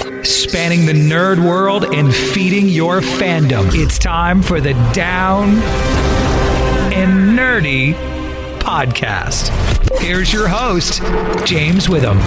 Spanning the nerd world and feeding your fandom. It's time for the Down and Nerdy podcast. Here's your host, James Witham.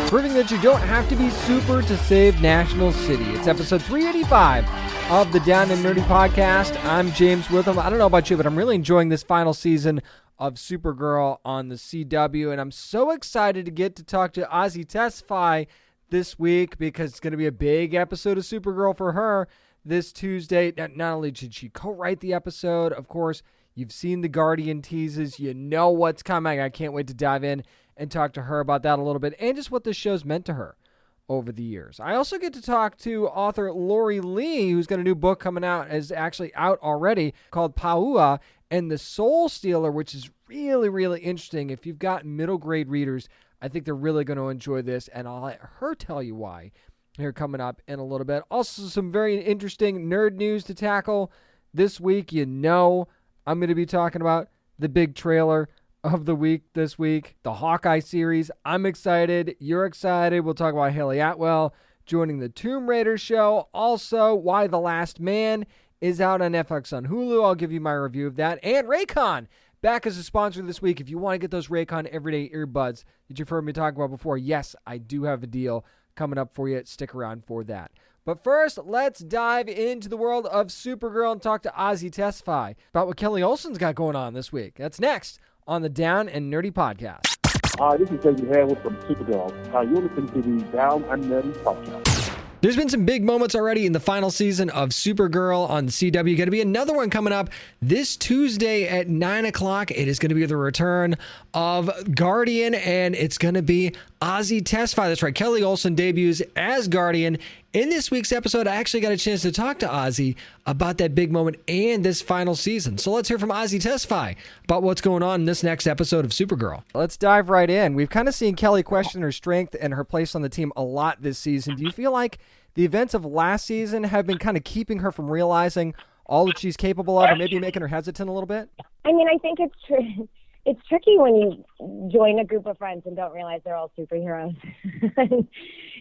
Proving that you don't have to be super to save National City. It's episode 385 of the Down and Nerdy podcast. I'm James Witham. I don't know about you, but I'm really enjoying this final season of Supergirl on the CW, and I'm so excited to get to talk to Azie Tesfai this week because it's going to be a big episode of Supergirl for her this Tuesday. Not only did she co-write the episode, of course, you've seen the Guardian teases, you know what's coming. I can't wait to dive in and talk to her about that a little bit and just what this show's meant to her over the years. I also get to talk to author Lori Lee, who's got a new book coming out, is actually out already, called Pahua and the Soul Stealer, which is really, really interesting. If you've got middle grade readers, I think they're really going to enjoy this, and I'll let her tell you why here coming up in a little bit. Also, some very interesting nerd news to tackle this week. You know I'm going to be talking about the big trailer of the week this week, the Hawkeye series. I'm excited. You're excited. We'll talk about Hayley Atwell joining the Tomb Raider show. Also, why The Last Man is out on FX on Hulu. I'll give you my review of that. And Raycon back as a sponsor this week. If you want to get those Raycon everyday earbuds that you've heard me talk about before, yes, I do have a deal coming up for you. Stick around for that. But first, let's dive into the world of Supergirl and talk to Azie Tesfai about what Kelly Olsen's got going on this week. That's next on the Down and Nerdy podcast. Hi, this is David Ramsey from Supergirl. You're listening to the Down and Nerdy podcast. There's been some big moments already in the final season of Supergirl on the CW. Going to be another one coming up this Tuesday at 9 o'clock. It is going to be the return of Guardian, and it's going to be Azie Tesfai. That's right. Kelly Olsen debuts as Guardian. In this week's episode, I actually got a chance to talk to Azie about that big moment and this final season. So let's hear from Azie Tesfai about what's going on in this next episode of Supergirl. Let's dive right in. We've kind of seen Kelly question her strength and her place on the team a lot this season. Do you feel like the events of last season have been kind of keeping her from realizing all that she's capable of, or maybe making her hesitant a little bit? I mean, I think it's true. It's tricky when you join a group of friends and don't realize they're all superheroes.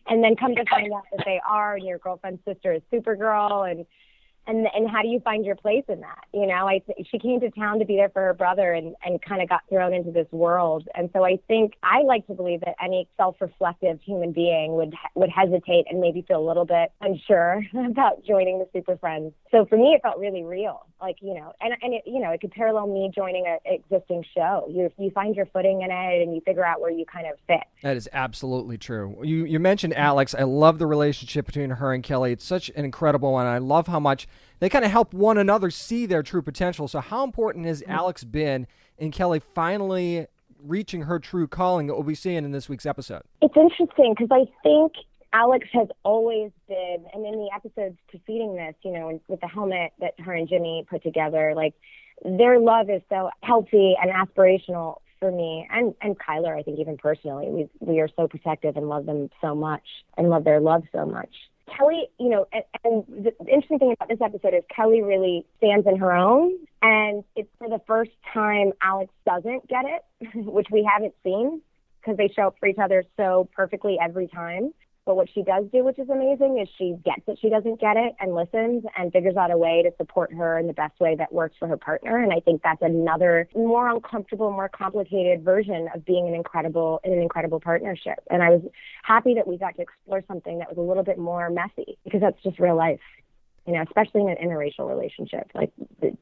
And then come to find out that they are, and your girlfriend's sister is Supergirl, and how do you find your place in that? You know, she came to town to be there for her brother and kind of got thrown into this world. And so I think I like to believe that any self-reflective human being would hesitate and maybe feel a little bit unsure about joining the Super Friends. So for me, it felt really real. Like, you know, and it, you know, it could parallel me joining an existing show. You find your footing in it and you figure out where you kind of fit. That is absolutely true. You mentioned Alex. I love the relationship between her and Kelly. It's such an incredible one. I love how much they kind of help one another see their true potential. So how important has Alex been in Kelly finally reaching her true calling that we'll be seeing in this week's episode? It's interesting because I think Alex has always been, and in the episodes preceding this, you know, with the helmet that her and Jimmy put together, like their love is so healthy and aspirational for me and Kyler. I think even personally, we are so protective and love them so much and love their love so much. Kelly, you know, and the interesting thing about this episode is Kelly really stands in her own, and it's for the first time Alex doesn't get it, which we haven't seen because they show up for each other so perfectly every time. But what she does do, which is amazing, is she gets that she doesn't get it and listens and figures out a way to support her in the best way that works for her partner. And I think that's another more uncomfortable, more complicated version of being in an incredible partnership. And I was happy that we got to explore something that was a little bit more messy because that's just real life. You know, especially in an interracial relationship. Like,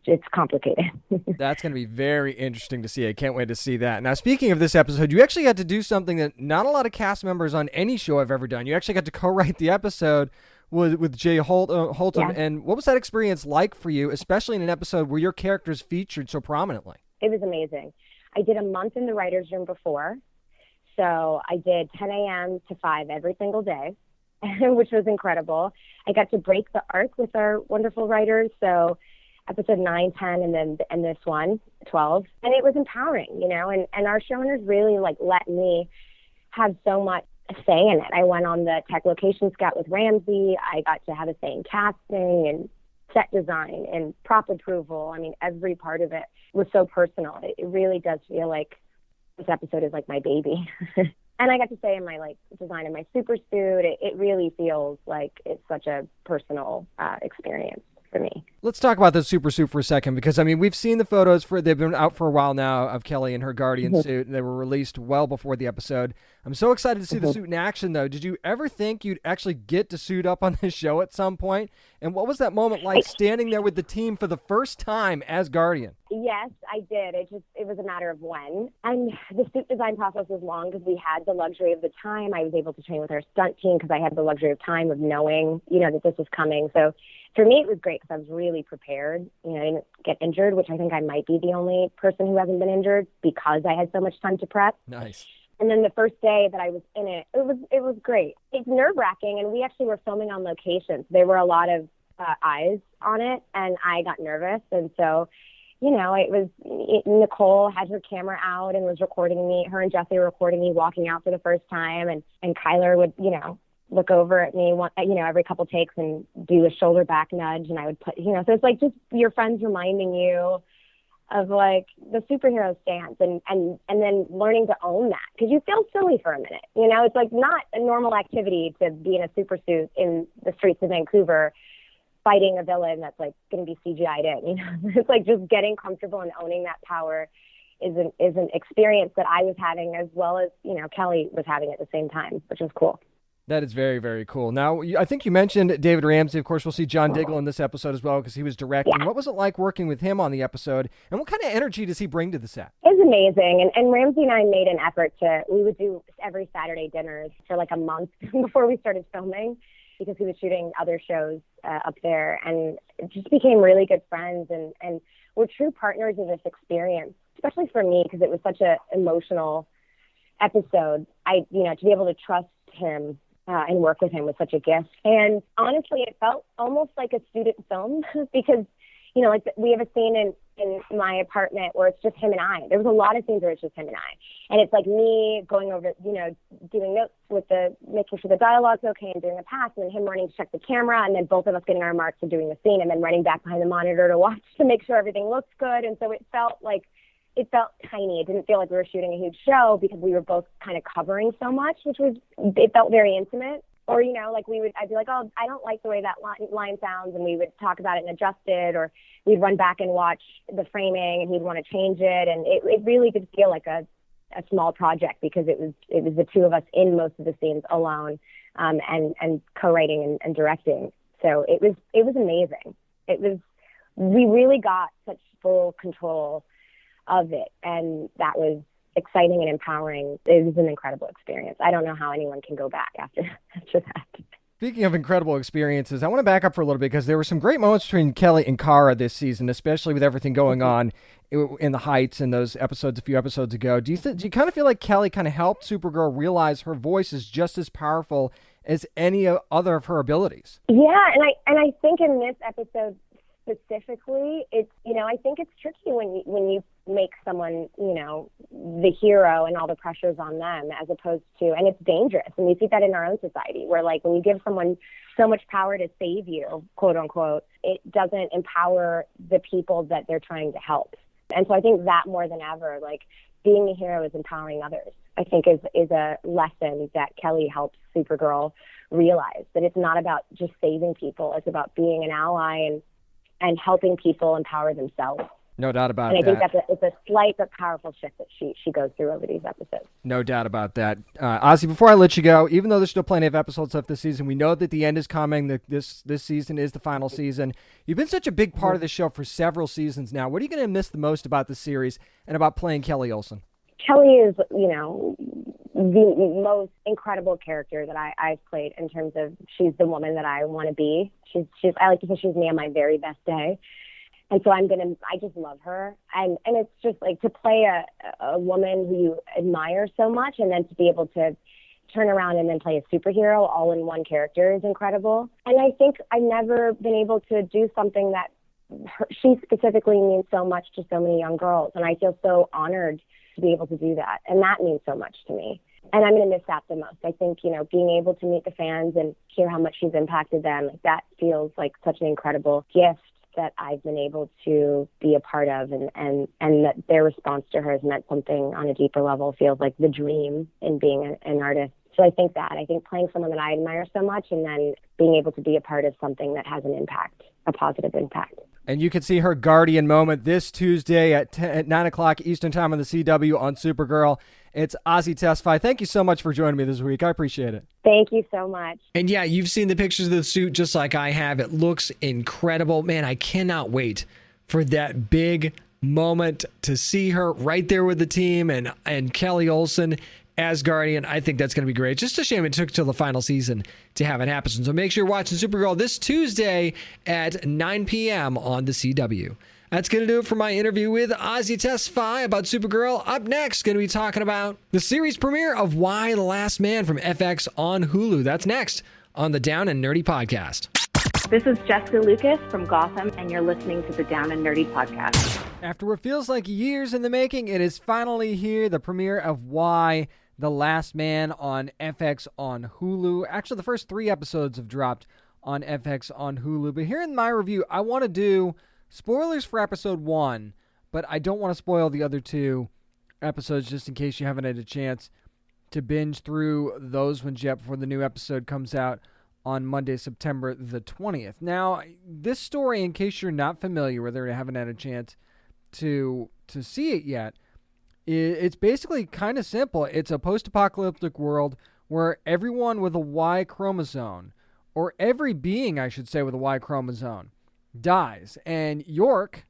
it's complicated. That's going to be very interesting to see. I can't wait to see that. Now, speaking of this episode, you actually got to do something that not a lot of cast members on any show have ever done. You actually got to co-write the episode with Jay Holton. Yeah. And what was that experience like for you, especially in an episode where your character's featured so prominently? It was amazing. I did a month in the writer's room before. So I did 10 a.m. to 5 every single day. Which was incredible. I got to break the arc with our wonderful writers. So episode 9, 10, and this one, 12. And it was empowering, you know, and our showrunners really let me have so much say in it. I went on the tech location scout with Ramsey. I got to have a say in casting and set design and prop approval. I mean, every part of it was so personal. It really does feel like this episode is like my baby. And I got to say in my design of my super suit, it really feels like it's such a personal experience for me. Let's talk about the super suit for a second, because I mean, we've seen the photos they've been out for a while now of Kelly in her Guardian suit, and they were released well before the episode. I'm so excited to see the suit in action, though. Did you ever think you'd actually get to suit up on this show at some point? And what was that moment like, standing there with the team for the first time as Guardian? Yes, I did. It was a matter of when. And the suit design process was long because we had the luxury of the time. I was able to train with our stunt team because I had the luxury of time of knowing, that this was coming. So for me, it was great because I was really prepared. I didn't get injured, which I think I might be the only person who hasn't been injured because I had so much time to prep. Nice. And then the first day that I was in it was great. It's nerve-wracking, and we actually were filming on location. So there were a lot of eyes on it, and I got nervous. And so, Nicole had her camera out and was recording me. Her and Jesse were recording me walking out for the first time, and Kyler would, look over at me, every couple takes and do a shoulder back nudge, and I would put, so it's like just your friends reminding you of like the superhero stance and then learning to own that, because you feel silly for a minute. It's like not a normal activity to be in a super suit in the streets of Vancouver fighting a villain that's like going to be CGI'd in. It's like just getting comfortable and owning that power is an experience that I was having, as well as Kelly was having at the same time, which was cool. That is very, very cool. Now, I think you mentioned David Ramsey. Of course, we'll see John Diggle in this episode as well because he was directing. Yeah. What was it like working with him on the episode, and what kind of energy does he bring to the set? It was amazing, and Ramsey and I made an effort we would do every Saturday dinners for like a month before we started filming, because he was shooting other shows up there, and just became really good friends, and we're true partners in this experience, especially for me because it was such an emotional episode. To be able to trust him and work with him was such a gift. And honestly, it felt almost like a student film because, we have a scene in my apartment where it's just him and I. There was a lot of scenes where it's just him and I. And it's like me going over, doing notes making sure the dialogue's okay and doing a pass, and then him running to check the camera, and then both of us getting our marks and doing the scene, and then running back behind the monitor to watch to make sure everything looks good. And so it felt tiny. It didn't feel like we were shooting a huge show because we were both kind of covering so much, it felt very intimate. Or, I'd be like, oh, I don't like the way that line sounds, and we would talk about it and adjust it, or we'd run back and watch the framing and he'd want to change it. And it really did feel like a small project because it was the two of us in most of the scenes alone, and co-writing and directing. So it was amazing. We really got such full control of it, and that was exciting and empowering. It was an incredible experience. I don't know how anyone can go back after that. Speaking of incredible experiences, I want to back up for a little bit because there were some great moments between Kelly and Cara this season, especially with everything going on in the Heights and those episodes a few episodes ago. Do you kind of feel like Kelly kind of helped Supergirl realize her voice is just as powerful as any other of her abilities? Yeah, and I think in this episode specifically, it's I think it's tricky when you make someone the hero and all the pressures on them, as opposed to, and it's dangerous, and we see that in our own society where like when you give someone so much power to save you, quote unquote, it doesn't empower the people that they're trying to help. And so I think that more than ever, like being a hero is empowering others, I think is a lesson that Kelly helps Supergirl realize, that it's not about just saving people, it's about being an ally and helping people empower themselves. No doubt about that. And I think it's a slight but powerful shift that she goes through over these episodes. No doubt about that. Azie, before I let you go, even though there's still plenty of episodes left this season, we know that the end is coming. This season is the final season. You've been such a big part of the show for several seasons now. What are you going to miss the most about the series and about playing Kelly Olsen? Kelly is, the most incredible character that I've played in terms of she's the woman that I want to be. I like to say she's me on my very best day. And so I just love her. And it's just like to play a woman who you admire so much, and then to be able to turn around and then play a superhero all in one character is incredible. And I think I've never been able to do something that she specifically means so much to so many young girls. And I feel so honored to be able to do that. And that means so much to me. And I'm going to miss that the most. I think, being able to meet the fans and hear how much she's impacted them, that feels like such an incredible gift that I've been able to be a part of, and that their response to her has meant something on a deeper level, feels like the dream in being an artist. So I think playing someone that I admire so much and then being able to be a part of something that has an impact, a positive impact. And you can see her Guardian moment this Tuesday at 9 o'clock Eastern Time on the CW on Supergirl. It's Azie Tesfai. Thank you so much for joining me this week. I appreciate it. Thank you so much. And yeah, you've seen the pictures of the suit just like I have. It looks incredible. Man, I cannot wait for that big moment to see her right there with the team and Kelly Olsen as Guardian. I think that's going to be great. Just a shame it took till the final season to have it happen. So make sure you're watching Supergirl this Tuesday at 9 p.m. on the CW. That's going to do it for my interview with Azie Tesfai about Supergirl. Up next, going to be talking about the series premiere of Y: The Last Man from FX on Hulu. That's next on the Down and Nerdy podcast. This is Jessica Lucas from Gotham, and you're listening to the Down and Nerdy podcast. After what feels like years in the making, it is finally here, the premiere of Y: The Last Man on FX on Hulu. Actually, the first 3 episodes have dropped on FX on Hulu. But here in my review, I want to do spoilers for episode 1, but I don't want to spoil the other 2 episodes just in case you haven't had a chance to binge through those ones yet before the new episode comes out on Monday, September the 20th. Now, this story, in case you're not familiar with it or haven't had a chance to see it yet, it's basically kind of simple. It's a post-apocalyptic world where everyone with a Y chromosome, or every being, I should say, with a Y chromosome, dies. And York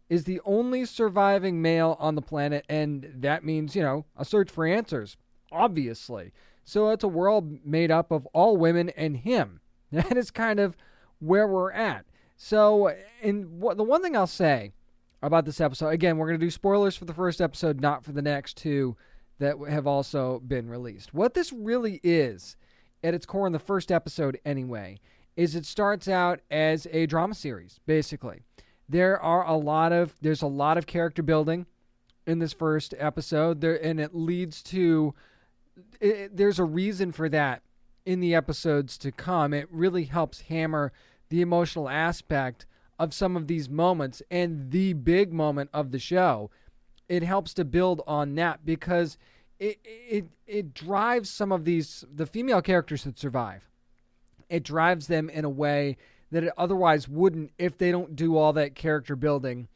is the only surviving male on the planet, and that means, a search for answers, obviously. So it's a world made up of all women and him. That is kind of where we're at. So, the one thing I'll say about this episode, again, we're going to do spoilers for the first episode, not for the next 2 that have also been released. What this really is, at its core in the first episode anyway, is it starts out as a drama series, basically. There's a lot of character building in this first episode, and it leads to, there's a reason for that in the episodes to come. It really helps hammer the emotional aspect of some of these moments, and the big moment of the show, it helps to build on that because it drives some of the female characters that survive. It drives them in a way that it otherwise wouldn't if they don't do all that character building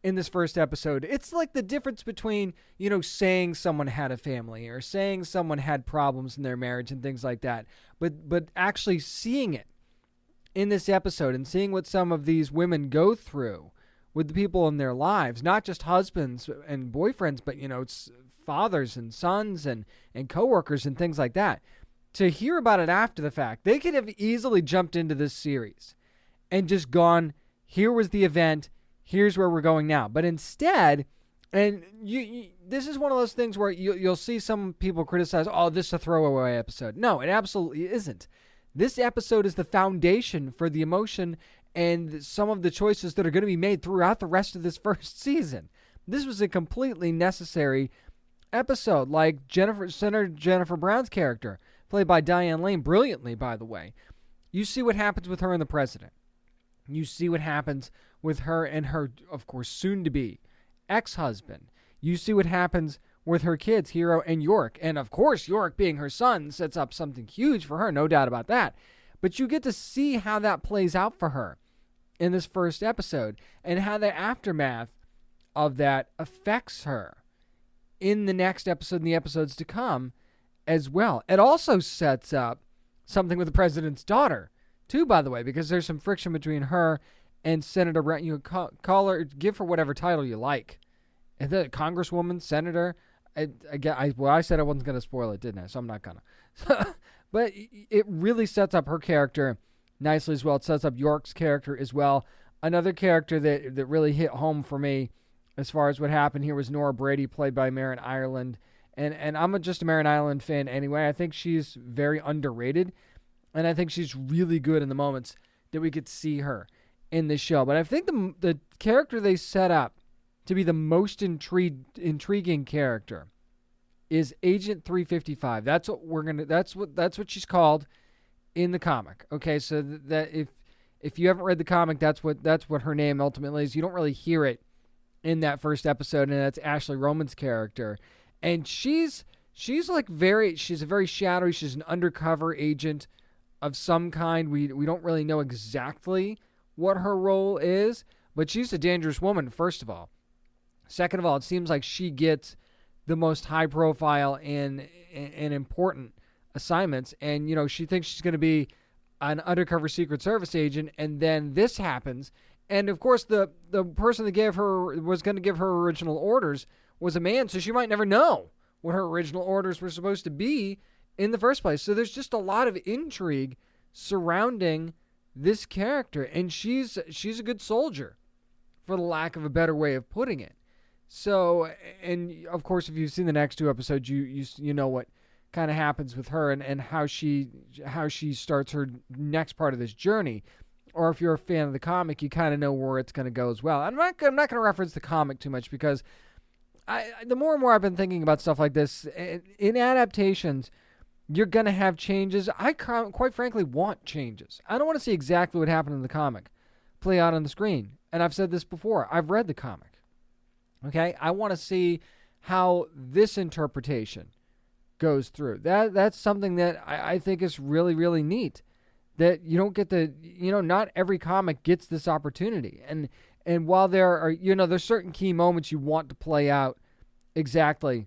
in this first episode. It's like the difference between, saying someone had a family or saying someone had problems in their marriage and things like that, but actually seeing it in this episode and seeing what some of these women go through with the people in their lives, not just husbands and boyfriends, but, it's fathers and sons and coworkers and things like that. To hear about it after the fact, they could have easily jumped into this series and just gone, here was the event, here's where we're going now. But instead, and this is one of those things where you'll see some people criticize, oh, this is a throwaway episode. No, it absolutely isn't. This episode is the foundation for the emotion and some of the choices that are going to be made throughout the rest of this first season. This was a completely necessary episode, like Senator Jennifer Brown's character, played by Diane Lane, brilliantly, by the way. You see what happens with her and the president. You see what happens with her and her, of course, soon-to-be ex-husband. You see what happens with her kids, Hero and York. And, of course, York being her son sets up something huge for her, no doubt about that. But you get to see how that plays out for her in this first episode and how the aftermath of that affects her in the next episode and the episodes to come as well. It also sets up something with the president's daughter, too, by the way, because there's some friction between her and Senator Brown. You call her, give her whatever title you like. And the Congresswoman, Senator. I said I wasn't going to spoil it, didn't I? So I'm not going to. But it really sets up her character nicely as well. It sets up York's character as well. Another character that really hit home for me as far as what happened here was Nora Brady, played by Marin Ireland. And I'm just a Marin Ireland fan anyway. I think she's very underrated. And I think she's really good in the moments that we could see her in this show. But I think the character they set up to be the most intriguing character is Agent 355. That's what she's called in the comic. Okay, so that if If you haven't read the comic, that's what her name ultimately is. You don't really hear it in that first episode, and that's Ashley Roman's character. And she's a very shadowy, she's an undercover agent of some kind. We don't really know exactly what her role is, but she's a dangerous woman, first of all. Second of all, it seems like she gets the most high profile and important assignments, and she thinks she's going to be an undercover Secret Service agent, and then this happens. And of course, the person that was going to give her original orders was a man, so she might never know what her original orders were supposed to be in the first place. So there's just a lot of intrigue surrounding this character, and she's a good soldier, for the lack of a better way of putting it. So, and of course, if you've seen the next two episodes, you know what kind of happens with her and how she starts her next part of this journey. Or if you're a fan of the comic, you kind of know where it's going to go as well. I'm not going to reference the comic too much, because the more and more I've been thinking about stuff like this, in adaptations, you're going to have changes. I quite frankly want changes. I don't want to see exactly what happened in the comic play out on the screen. And I've said this before. I've read the comic. Okay? I want to see how this interpretation goes through. That's something that I think is really, really neat. That you don't get not every comic gets this opportunity. And while there are, there's certain key moments you want to play out exactly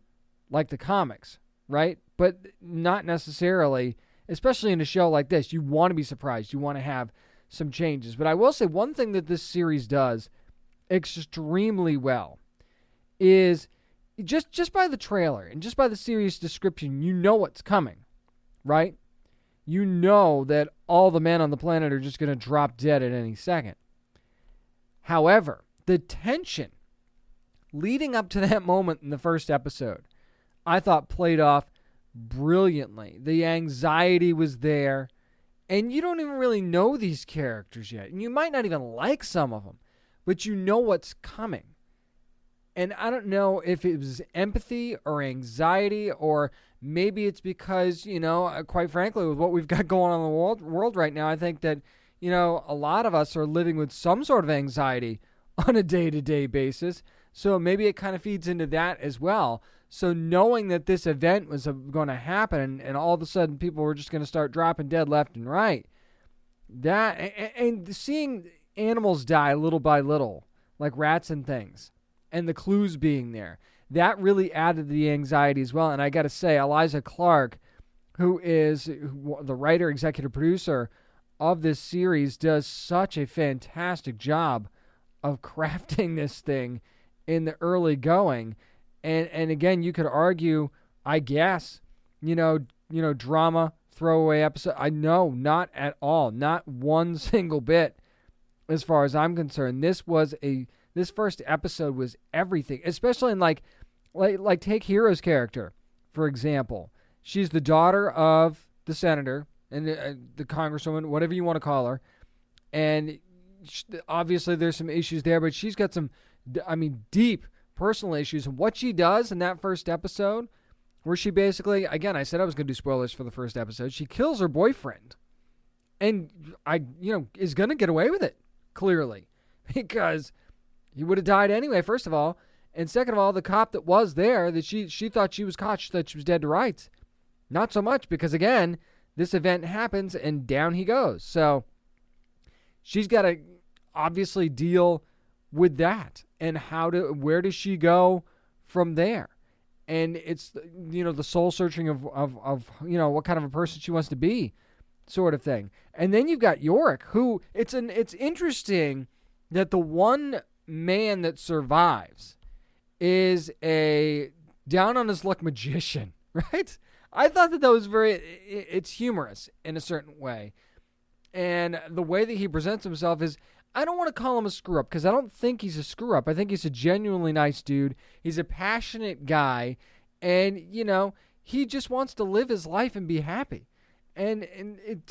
like the comics, right? But not necessarily, especially in a show like this. You want to be surprised. You want to have some changes. But I will say one thing that this series does extremely well is just by the trailer and just by the series description, you know what's coming, right? You know that all the men on the planet are just going to drop dead at any second. However, the tension leading up to that moment in the first episode, I thought played off brilliantly. The anxiety was there, and you don't even really know these characters yet. And you might not even like some of them, but you know what's coming. And I don't know if it was empathy or anxiety, or maybe it's because, quite frankly, with what we've got going on in the world right now, I think that, a lot of us are living with some sort of anxiety on a day-to-day basis. So maybe it kind of feeds into that as well. So knowing that this event was going to happen, and all of a sudden people were just going to start dropping dead left and right, that and seeing animals die little by little, like rats and things, and the clues being there, that really added to the anxiety as well. And I got to say, Eliza Clark, who is the writer, executive producer of this series, does such a fantastic job of crafting this thing in the early going. And again, you could argue, I guess, drama, throwaway episode. I know, not at all. Not one single bit as far as I'm concerned. This first episode was everything, especially in like take Hero's character, for example. She's the daughter of the senator and the congresswoman, whatever you want to call her. And obviously there's some issues there, but she's got some, deep personal issues. And what she does in that first episode, where she basically, again, I said I was going to do spoilers for the first episode, she kills her boyfriend. And is going to get away with it, clearly, because he would have died anyway, first of all. And second of all, the cop that was there, that she thought she was caught, she thought she was dead to rights. Not so much, because again, this event happens and down he goes. So she's got to obviously deal with that. And where does she go from there? And it's, the soul searching of what kind of a person she wants to be, sort of thing. And then you've got Yorick, who it's interesting that the one man that survives is a down on his luck magician, right? I thought that was it's humorous in a certain way. And the way that he presents himself is, I don't want to call him a screw-up, because I don't think he's a screw-up. I think he's a genuinely nice dude. He's a passionate guy, and, he just wants to live his life and be happy. And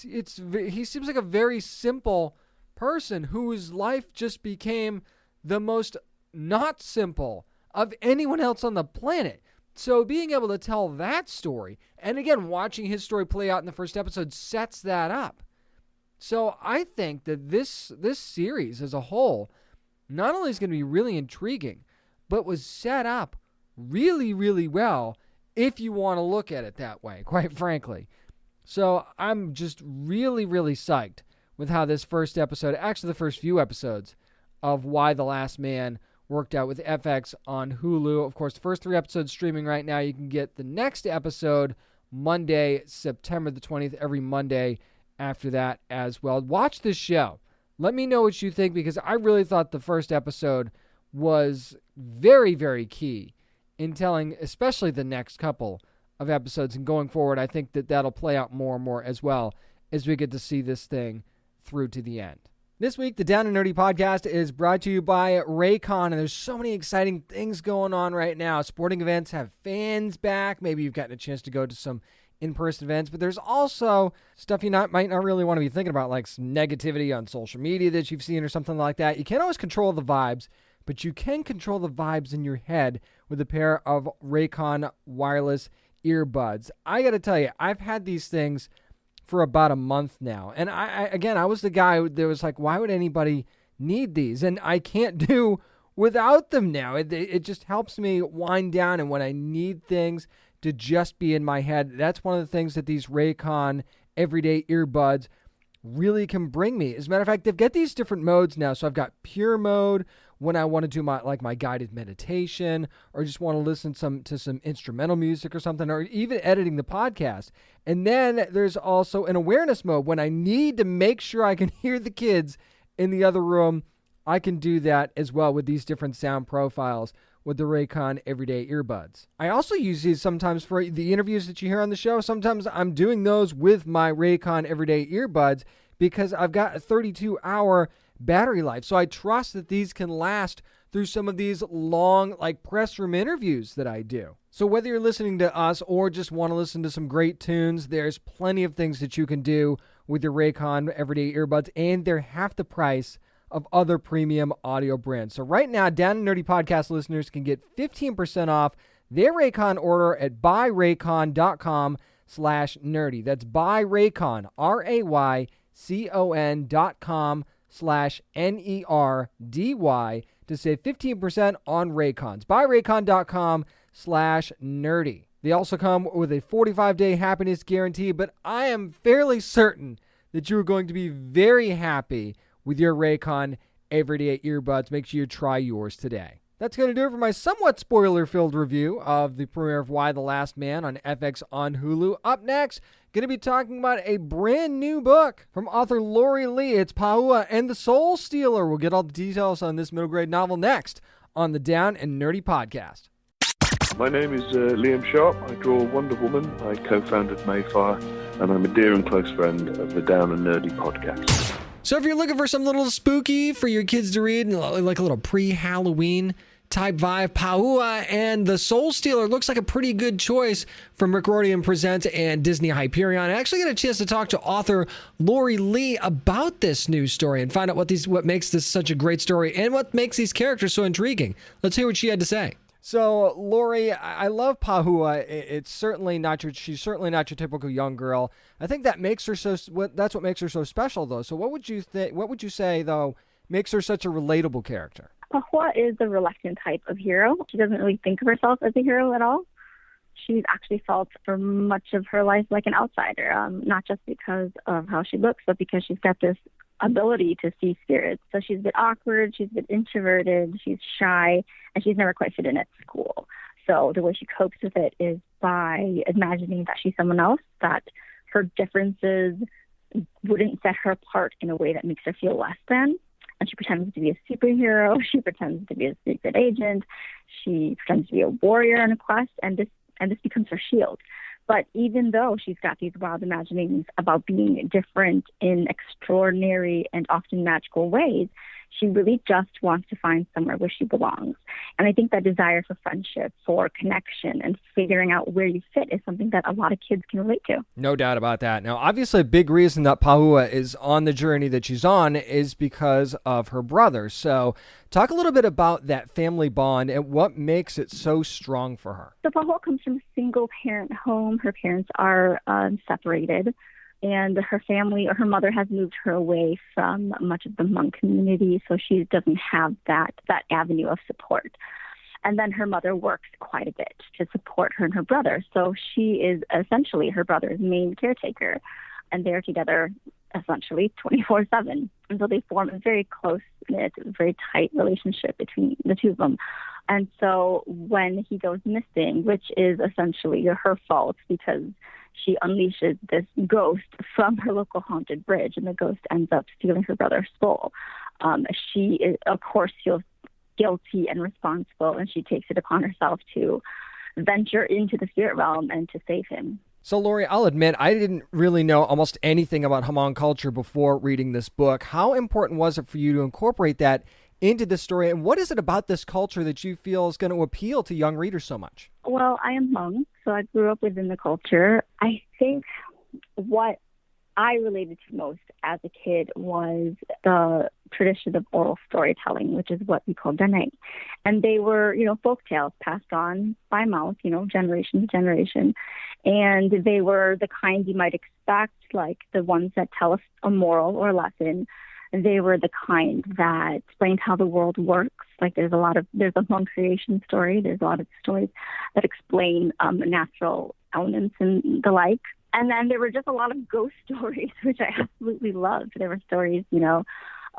he seems like a very simple person whose life just became the most not simple of anyone else on the planet. So being able to tell that story, and again, watching his story play out in the first episode, sets that up. So I think that this series as a whole not only is going to be really intriguing, but was set up really, really well if you want to look at it that way, quite frankly. So I'm just really, really psyched with how this first episode, actually the first few episodes of Why the Last Man worked out with FX on Hulu. Of course, the first 3 episodes streaming right now. You can get the next episode Monday, September the 20th, every Monday after that as well. Watch this show. Let me know what you think, because I really thought the first episode was very, very key in telling, especially the next couple of episodes. And going forward, I think that that'll play out more and more as well as we get to see this thing through to the end. This week, the Down and Nerdy podcast is brought to you by Raycon, and there's so many exciting things going on right now. Sporting events have fans back. Maybe you've gotten a chance to go to some in-person events, but there's also stuff you might not really want to be thinking about, like some negativity on social media that you've seen or something like that. You can't always control the vibes, but you can control the vibes in your head with a pair of Raycon wireless earbuds. I got to tell you, I've had these things for about a month now. And I was the guy that was like, why would anybody need these? And I can't do without them now. It just helps me wind down. And when I need things to just be in my head, that's one of the things that these Raycon everyday earbuds really can bring me. As a matter of fact, they've got these different modes now. So I've got pure mode when I want to do my guided meditation, or just want to listen to some instrumental music or something, or even editing the podcast. And then there's also an awareness mode when I need to make sure I can hear the kids in the other room. I can do that as well with these different sound profiles with the Raycon everyday earbuds. I also use these sometimes for the interviews that you hear on the show. Sometimes I'm doing those with my Raycon everyday earbuds because I've got a 32-hour battery life. So I trust that these can last through some of these long, like, press room interviews that I do. So whether you're listening to us or just want to listen to some great tunes, there's plenty of things that you can do with your Raycon everyday earbuds, and they're half the price of other premium audio brands. So right now, Down and Nerdy podcast listeners can get 15% off their Raycon order at buyraycon.com/nerdy. That's buyraycon, RAYCON.com/NERDY to save 15% on Raycons. Buyraycon.com/nerdy. They also come with a 45-day happiness guarantee, but I am fairly certain that you are going to be very happy with your Raycon everyday earbuds. Make sure you try yours today. That's going to do it for my somewhat spoiler-filled review of the premiere of Why the Last Man on FX on Hulu. Up next, going to be talking about a brand new book from author Lori Lee. It's Pahua and the Soul Stealer. We'll get all the details on this middle grade novel next on the Down and Nerdy podcast. My name is Liam Sharp. I draw Wonder Woman. I co-founded Mayfire, and I'm a dear and close friend of the Down and Nerdy podcast. So if you're looking for something a little spooky for your kids to read, like a little pre-Halloween type vibe, Pahua and the Soul Stealer looks like a pretty good choice from RIORDAN Presents and Disney Hyperion. I actually got a chance to talk to author Lori Lee about this news story and find out what makes this such a great story and what makes these characters so intriguing. Let's hear what she had to say. So, Lori, I love Pahua. She's certainly not your typical young girl. I think that makes her that's what makes her so special, though. So, what would you say, though, makes her such a relatable character? Pahua is the reluctant type of hero. She doesn't really think of herself as a hero at all. She's actually felt for much of her life like an outsider, not just because of how she looks, but because she's got this ability to see spirits. So she's a bit awkward, she's a bit introverted, she's shy, and she's never quite fit in at school. So the way she copes with it is by imagining that she's someone else, that her differences wouldn't set her apart in a way that makes her feel less than. And she pretends to be a superhero, she pretends to be a secret agent, she pretends to be a warrior on a quest, and this becomes her shield. But even though she's got these wild imaginings about being different in extraordinary and often magical ways, she really just wants to find somewhere where she belongs. And I think that desire for friendship, for connection, and figuring out where you fit is something that a lot of kids can relate to. No doubt about that. Now, obviously, a big reason that Pahua is on the journey that she's on is because of her brother. So talk a little bit about that family bond and what makes it so strong for her. So Pahua comes from a single-parent home. Her parents are separated. And her family or her mother has moved her away from much of the Hmong community, so she doesn't have that avenue of support. And then her mother works quite a bit to support her and her brother. So she is essentially her brother's main caretaker. And they're together essentially 24/7. And so they form a very close-knit, very tight relationship between the two of them. And so when he goes missing, which is essentially her fault because she unleashes this ghost from her local haunted bridge, and the ghost ends up stealing her brother's soul. She, of course, feels guilty and responsible, and she takes it upon herself to venture into the spirit realm and to save him. So, Lori, I'll admit I didn't really know almost anything about Hmong culture before reading this book. How important was it for you to incorporate that into this story, and what is it about this culture that you feel is going to appeal to young readers so much? Well, I am Hmong, so I grew up within the culture. I think what I related to most as a kid was the tradition of oral storytelling, which is what we call danai. And they were, folk tales passed on by mouth, generation to generation. And they were the kind you might expect, like the ones that tell us a moral or a lesson. They were the kind that explained how the world works. Like there's a Hmong creation story. There's a lot of stories that explain natural elements and the like. And then there were just a lot of ghost stories, which I absolutely loved. There were stories,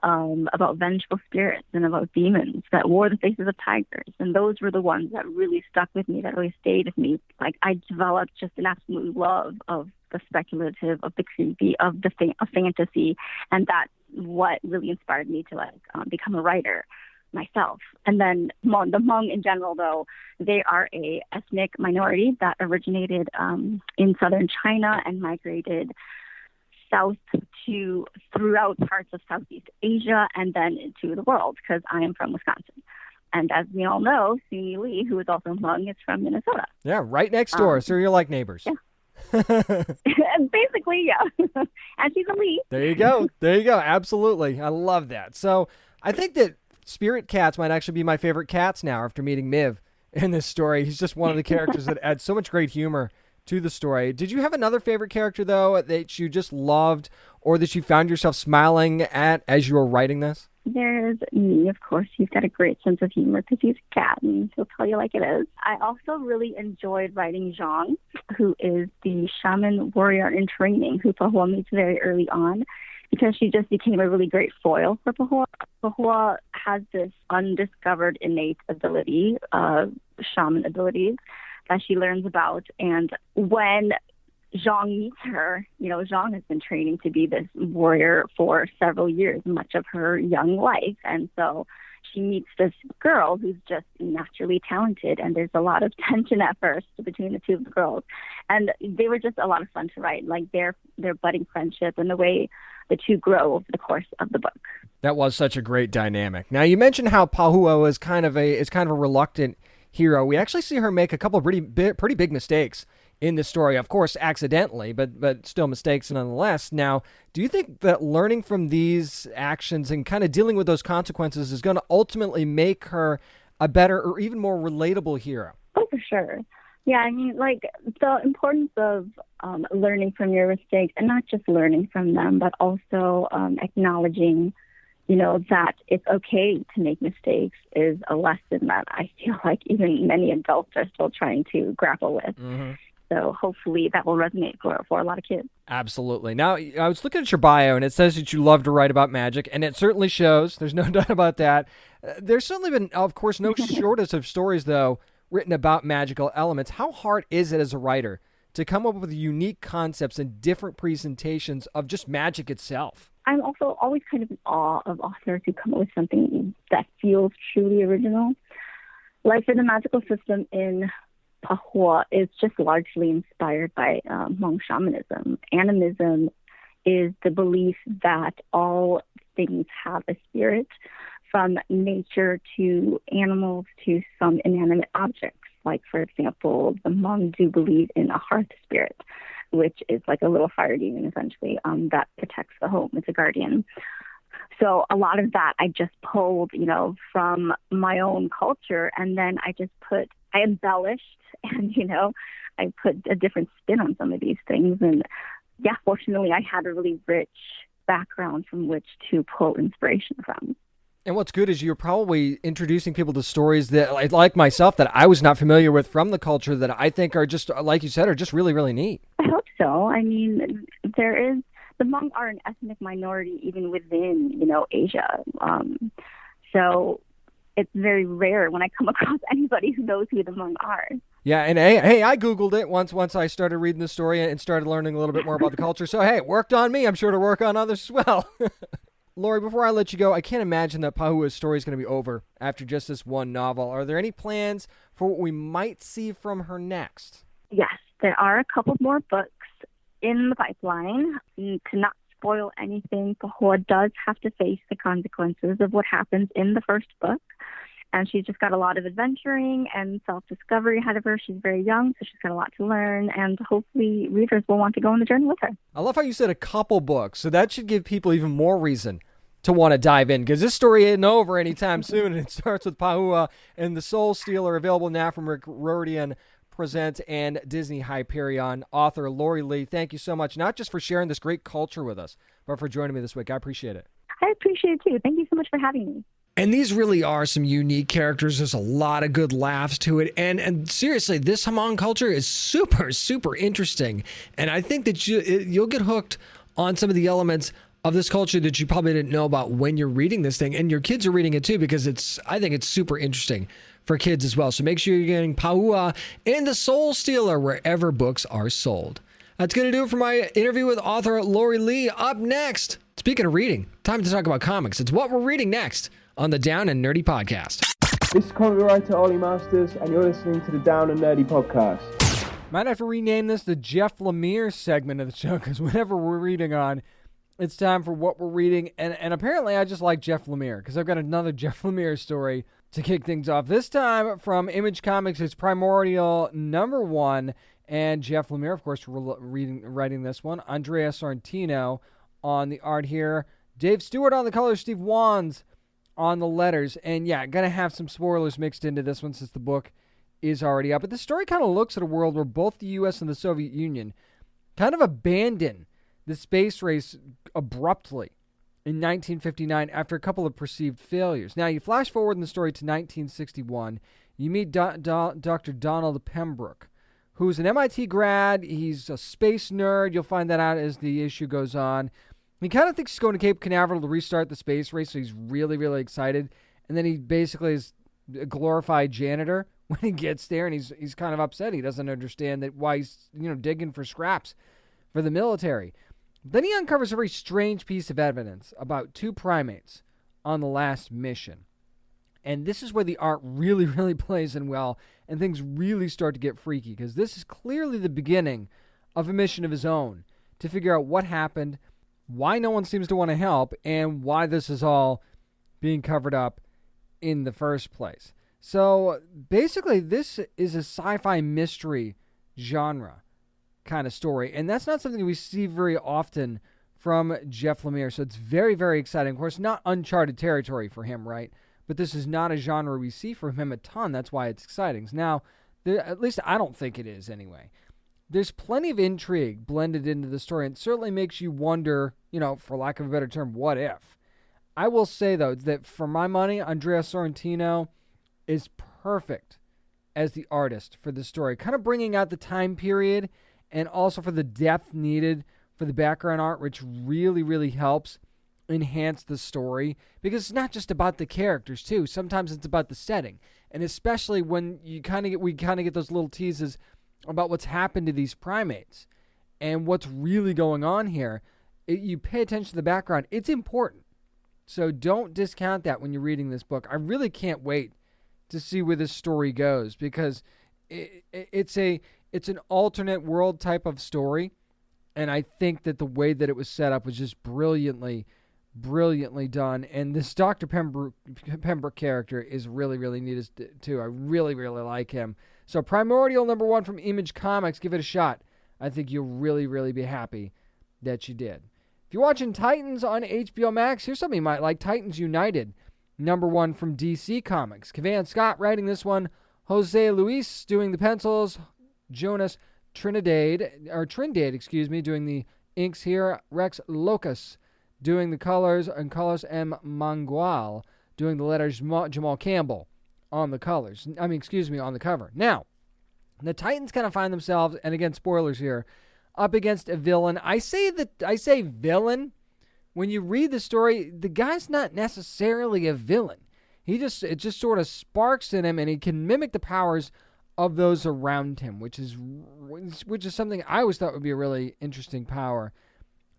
about vengeful spirits and about demons that wore the faces of tigers. And those were the ones that really stuck with me, that really stayed with me. Like I developed just an absolute love of the speculative, of the creepy, of fantasy. And that's what really inspired me to become a writer myself. And then the Hmong in general, though, they are a ethnic minority that originated in southern China and migrated south to throughout parts of Southeast Asia and then into the world, because I am from Wisconsin. And as we all know, Suni Lee, who is also Hmong, is from Minnesota. Yeah, right next door. So you're like neighbors. Yeah. Basically, yeah. And she's a Lee. There you go. Absolutely. I love that. So I think that spirit cats might actually be my favorite cats now after meeting Miv in this story. He's just one of the characters that adds so much great humor to the story. Did you have another favorite character, though, that you just loved or that you found yourself smiling at as you were writing this? There's me, of course. He's got a great sense of humor because he's a cat and he'll tell you like it is. I also really enjoyed writing Zhang, who is the shaman warrior in training who Pahua meets very early on, because she just became a really great foil for Pahua. Pahua has this undiscovered innate ability, shaman abilities, that she learns about. And when Zhang meets her, Zhang has been training to be this warrior for several years, much of her young life. And so she meets this girl who's just naturally talented, and there's a lot of tension at first between the two of the girls. And they were just a lot of fun to write, like their budding friendship and the way the two grow over the course of the book. That was such a great dynamic. Now, you mentioned how Pahua is kind of a reluctant hero. We actually see her make a couple of pretty big mistakes in this story, of course, accidentally, but still mistakes nonetheless. Now, do you think that learning from these actions and kind of dealing with those consequences is going to ultimately make her a better or even more relatable hero? Oh, for sure. Yeah, I mean, like the importance of learning from your mistakes, and not just learning from them, but also acknowledging, that it's okay to make mistakes, is a lesson that I feel like even many adults are still trying to grapple with. Mm-hmm. So hopefully that will resonate for a lot of kids. Absolutely. Now, I was looking at your bio, and it says that you love to write about magic, and it certainly shows. There's no doubt about that. There's certainly been, of course, no shortage of stories, though, written about magical elements. How hard is it as a writer to come up with unique concepts and different presentations of just magic itself? I'm also always kind of in awe of authors who come up with something that feels truly original. Like for the magical system in Pahua, is just largely inspired by Hmong shamanism. Animism is the belief that all things have a spirit, from nature to animals to some inanimate objects. Like, for example, the Hmong do believe in a hearth spirit, which is like a little fire demon, essentially, that protects the home. It's a guardian. So a lot of that I just pulled, from my own culture, and then I embellished and, I put a different spin on some of these things. And yeah, fortunately, I had a really rich background from which to pull inspiration from. And what's good is you're probably introducing people to stories that, like myself, that I was not familiar with from the culture that I think are just, like you said, are just really, really neat. I hope so. I mean, the Hmong are an ethnic minority even within, Asia. So it's very rare when I come across anybody who knows who the Hmong are. Yeah, and hey, I Googled it once I started reading the story and started learning a little bit more about the culture. So, hey, it worked on me. I'm sure to work on others as well. Lori, before I let you go, I can't imagine that Pahua's story is going to be over after just this one novel. Are there any plans for what we might see from her next? Yes, there are a couple more books in the pipeline. To not spoil anything, Pahua does have to face the consequences of what happens in the first book. And she's just got a lot of adventuring and self-discovery ahead of her. She's very young, so she's got a lot to learn, and hopefully readers will want to go on the journey with her. I love how you said a couple books, so that should give people even more reason to want to dive in, because this story isn't over anytime soon, and it starts with Pahua and the Soul Stealer, available now from RIORDAN Presents and Disney Hyperion. Author Lori Lee, thank you so much, not just for sharing this great culture with us, but for joining me this week. I appreciate it. I appreciate it, too. Thank you so much for having me. And these really are some unique characters. There's a lot of good laughs to it. And seriously, this Hmong culture is super, super interesting. And I think that you'll get hooked on some of the elements of this culture that you probably didn't know about when you're reading this thing. And your kids are reading it too, because I think it's super interesting for kids as well. So make sure you're getting Pahua and the Soul Stealer wherever books are sold. That's going to do it for my interview with author Lori Lee. Up next, speaking of reading, time to talk about comics. It's what we're reading next on the Down and Nerdy Podcast. This is comic writer Ollie Masters, and you're listening to the Down and Nerdy Podcast. Might have to rename this the Jeff Lemire segment of the show, because whenever we're reading on, it's time for what we're reading. And apparently I just like Jeff Lemire, because I've got another Jeff Lemire story to kick things off. This time from Image Comics, it's Primordial #1. And Jeff Lemire, of course, writing this one. Andrea Sorrentino on the art here. Dave Stewart on the colors. Steve Wands on the letters. And yeah, gonna have some spoilers mixed into this one since the book is already up. But the story kind of looks at a world where both the U.S. and the Soviet Union kind of abandon the space race abruptly in 1959 after a couple of perceived failures. Now, you flash forward in the story to 1961. You meet Dr. Donald Pembroke, who's an MIT grad. He's a space nerd. You'll find that out as the issue goes on. He kind of thinks he's going to Cape Canaveral to restart the space race, so he's really, really excited. And then he basically is a glorified janitor when he gets there, and he's kind of upset. He doesn't understand that why he's digging for scraps for the military. Then he uncovers a very strange piece of evidence about 2 primates on the last mission. And this is where the art really, really plays in well, and things really start to get freaky, because this is clearly the beginning of a mission of his own to figure out what happened, why no one seems to want to help, and why this is all being covered up in the first place. So basically, this is a sci-fi mystery genre kind of story, and that's not something we see very often from Jeff Lemire, so it's very, very exciting. Of course, not uncharted territory for him, right? But this is not a genre we see from him a ton. That's why it's exciting. Now, at least I don't think it is anyway. There's plenty of intrigue blended into the story, and it certainly makes you wonder, for lack of a better term, what if? I will say, though, that for my money, Andrea Sorrentino is perfect as the artist for the story, kind of bringing out the time period and also for the depth needed for the background art, which really, really helps enhance the story, because it's not just about the characters too. Sometimes it's about the setting, and especially when we kind of get those little teases about what's happened to these primates and what's really going on here. You pay attention to the background. It's important, so don't discount that when you're reading this book. I really can't wait to see where this story goes, because it's an alternate world type of story, and I think that the way that it was set up was just brilliantly done. And this Dr. Pembroke character is really, really neat too. I really, really like him. So Primordial #1 from Image Comics. Give it a shot. I think you'll really, really be happy that you did. If you're watching Titans on HBO Max, here's something you might like. Titans United, #1 from DC Comics. Cavan Scott writing this one. Jose Luis doing the pencils. Jonas Trindade, doing the inks here. Rex Locus doing the colors, and Carlos M. Mangual doing the letters. Jamal Campbell on the colors. on the cover. Now, the Titans kind of find themselves, and again, spoilers here, up against a villain. I say villain. When you read the story, the guy's not necessarily a villain. It just sort of sparks in him, and he can mimic the powers of those around him, which is something I always thought would be a really interesting power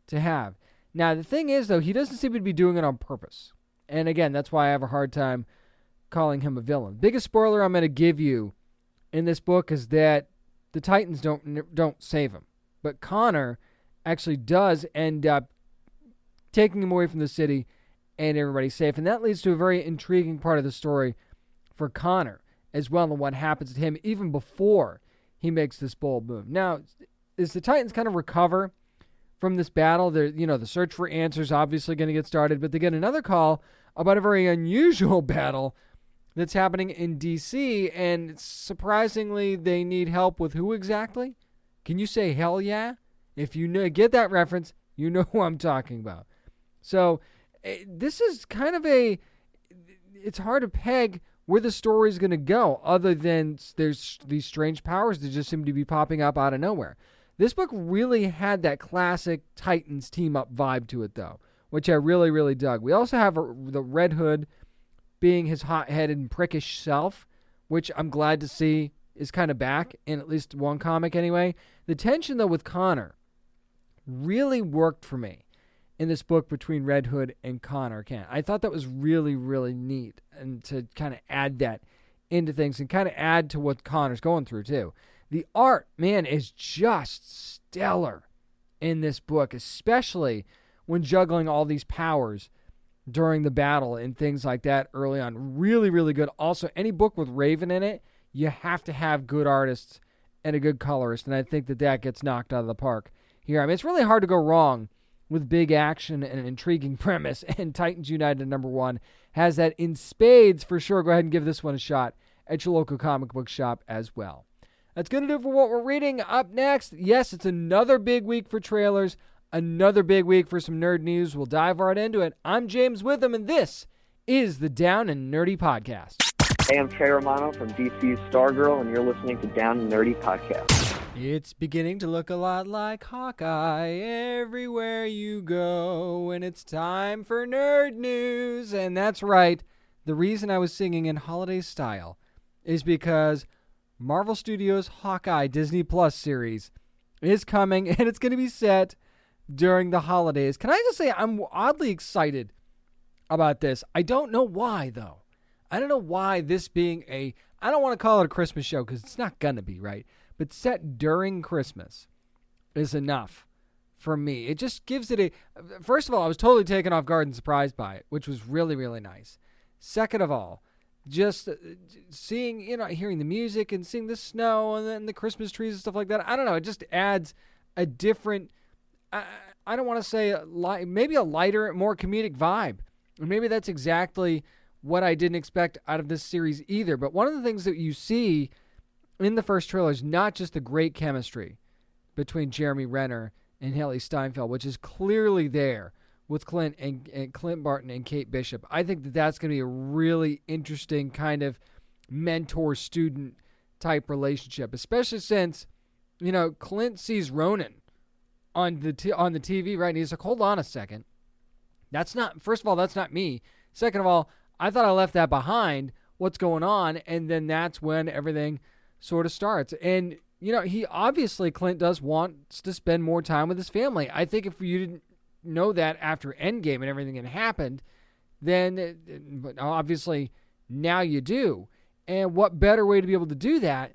to have. Now, the thing is, though, he doesn't seem to be doing it on purpose. And again, that's why I have a hard time calling him a villain. Biggest spoiler I'm going to give you in this book is that the Titans don't save him. But Connor actually does end up taking him away from the city, and everybody's safe. And that leads to a very intriguing part of the story for Connor as well, and what happens to him even before he makes this bold move. Now, as the Titans kind of recover from this battle, the search for answers obviously going to get started, but they get another call about a very unusual battle that's happening in D.C., and surprisingly, they need help with who exactly? Can you say hell yeah? If you get that reference, you know who I'm talking about. So this is kind of it's hard to peg where the story is going to go, other than there's these strange powers that just seem to be popping up out of nowhere. This book really had that classic Titans team-up vibe to it, though, which I really, really dug. We also have the Red Hood being his hot-headed and prickish self, which I'm glad to see is kind of back in at least one comic anyway. The tension, though, with Connor really worked for me in this book between Red Hood and Connor Kent. I thought that was really, really neat, and to kind of add that into things and kind of add to what Connor's going through, too. The art, man, is just stellar in this book, especially when juggling all these powers during the battle and things like that early on. Really, really good. Also, any book with Raven in it, you have to have good artists and a good colorist, and I think that gets knocked out of the park here. I mean, it's really hard to go wrong with big action and an intriguing premise, and Titans United #1 has that in spades for sure. Go ahead and give this one a shot at your local comic book shop as well. That's going to do it for what we're reading. Up next, yes, it's another big week for trailers, another big week for some nerd news. We'll dive right into it. I'm James Witham, and this is the Down and Nerdy Podcast. Hey, I'm Trey Romano from DC's Stargirl, and you're listening to Down and Nerdy Podcast. It's beginning to look a lot like Hawkeye everywhere you go, and it's time for nerd news. And that's right. The reason I was singing in holiday style is because Marvel Studios' Hawkeye Disney Plus series is coming, and it's going to be set during the holidays. Can I just say I'm oddly excited about this? I don't know why, though. I don't know why this being I don't want to call it a Christmas show because it's not going to be, right? But set during Christmas is enough for me. It just gives it first of all, I was totally taken off guard and surprised by it, which was really, really nice. Second of all, just seeing, hearing the music and seeing the snow and then the Christmas trees and stuff like that. I don't know. It just adds a different, I don't want to say maybe a lighter, more comedic vibe. And maybe that's exactly what I didn't expect out of this series either. But one of the things that you see in the first trailer is not just the great chemistry between Jeremy Renner and Haley Steinfeld, which is clearly there with Clint and Clint Barton and Kate Bishop. I think that's going to be a really interesting kind of mentor-student type relationship, especially since, Clint sees Ronan on the TV, right? And he's like, hold on a second. First of all, that's not me. Second of all, I thought I left that behind. What's going on? And then that's when everything sort of starts. And, he obviously, Clint wants to spend more time with his family. I think if you didn't know that after Endgame and everything had happened, then obviously now you do. And what better way to be able to do that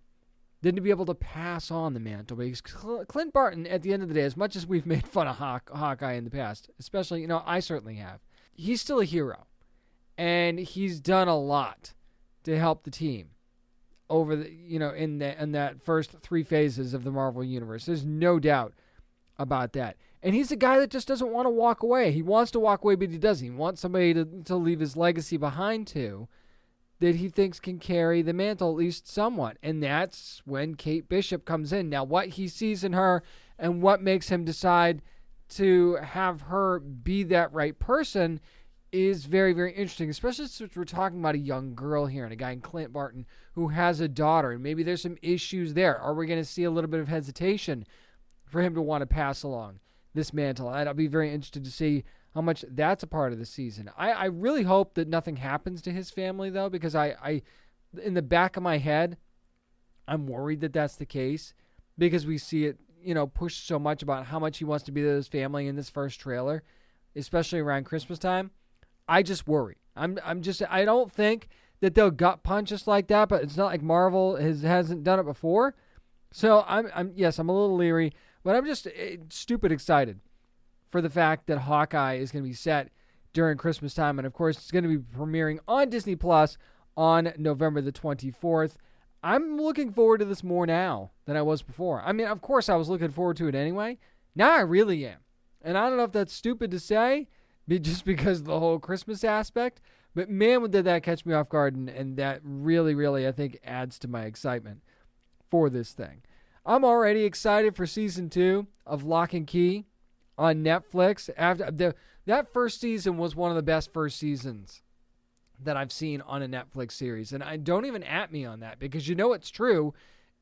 than to be able to pass on the mantle? Because Clint Barton, at the end of the day, as much as we've made fun of Hawkeye in the past, especially, I certainly have, he's still a hero. And he's done a lot to help the team over the, in that first 3 phases of the Marvel Universe. There's no doubt about that. And he's a guy that just doesn't want to walk away. He wants to walk away, but he doesn't. He wants somebody to leave his legacy behind to that he thinks can carry the mantle at least somewhat. And that's when Kate Bishop comes in. Now, what he sees in her and what makes him decide to have her be that right person is very, very interesting, especially since we're talking about a young girl here and a guy in Clint Barton who has a daughter, and maybe there's some issues there. Are we going to see a little bit of hesitation for him to want to pass along this mantle? And I'll be very interested to see how much that's a part of the season. I really hope that nothing happens to his family, though, because I in the back of my head, I'm worried that that's the case because we see it, pushed so much about how much he wants to be with his family in this first trailer, especially around Christmas time. I just worry. I don't think that they'll gut punch us like that, but it's not like Marvel hasn't done it before. So I'm a little leery, but I'm just stupid excited for the fact that Hawkeye is going to be set during Christmas time, and of course it's going to be premiering on Disney Plus on November the 24th. I'm looking forward to this more now than I was before. I mean, of course I was looking forward to it anyway. Now I really am. And I don't know if that's stupid to say, just because of the whole Christmas aspect, but man, did that catch me off guard, and that really, really, I think, adds to my excitement for this thing. I'm already excited for Season 2 of Lock and Key on Netflix. That first season was one of the best first seasons that I've seen on a Netflix series, and I don't even at me on that, because it's true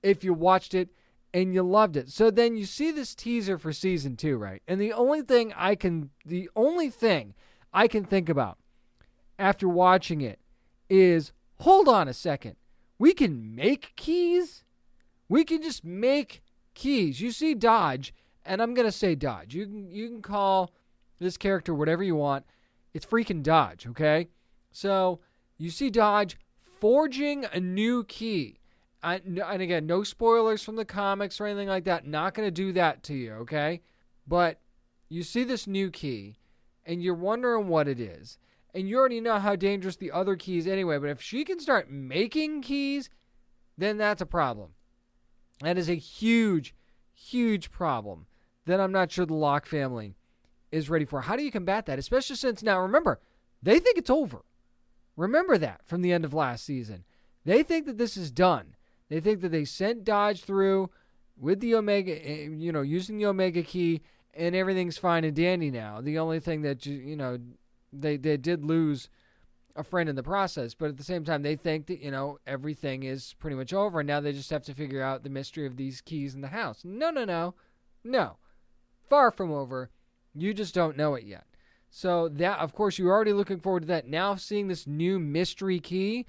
if you watched it and you loved it. So then you see this teaser for Season 2, right? And the only thing I can think about after watching it is, hold on a second. We can make keys? We can just make keys. You see Dodge, and I'm going to say Dodge. You can call this character whatever you want. It's freaking Dodge, okay? So you see Dodge forging a new key. And again, no spoilers from the comics or anything like that. Not going to do that to you, okay? But you see this new key, and you're wondering what it is. And you already know how dangerous the other keys anyway. But if she can start making keys, then that's a problem. That is a huge, huge problem that I'm not sure the Locke family is ready for. How do you combat that? Especially since, now remember, they think it's over. Remember that from the end of last season. They think that this is done. They think that they sent Dodge through with the Omega, using the Omega key, and everything's fine and dandy now. The only thing that, they did lose a friend in the process, but at the same time, they think that, everything is pretty much over, and now they just have to figure out the mystery of these keys in the house. No. Far from over. You just don't know it yet. So that, of course, you're already looking forward to that. Now seeing this new mystery key,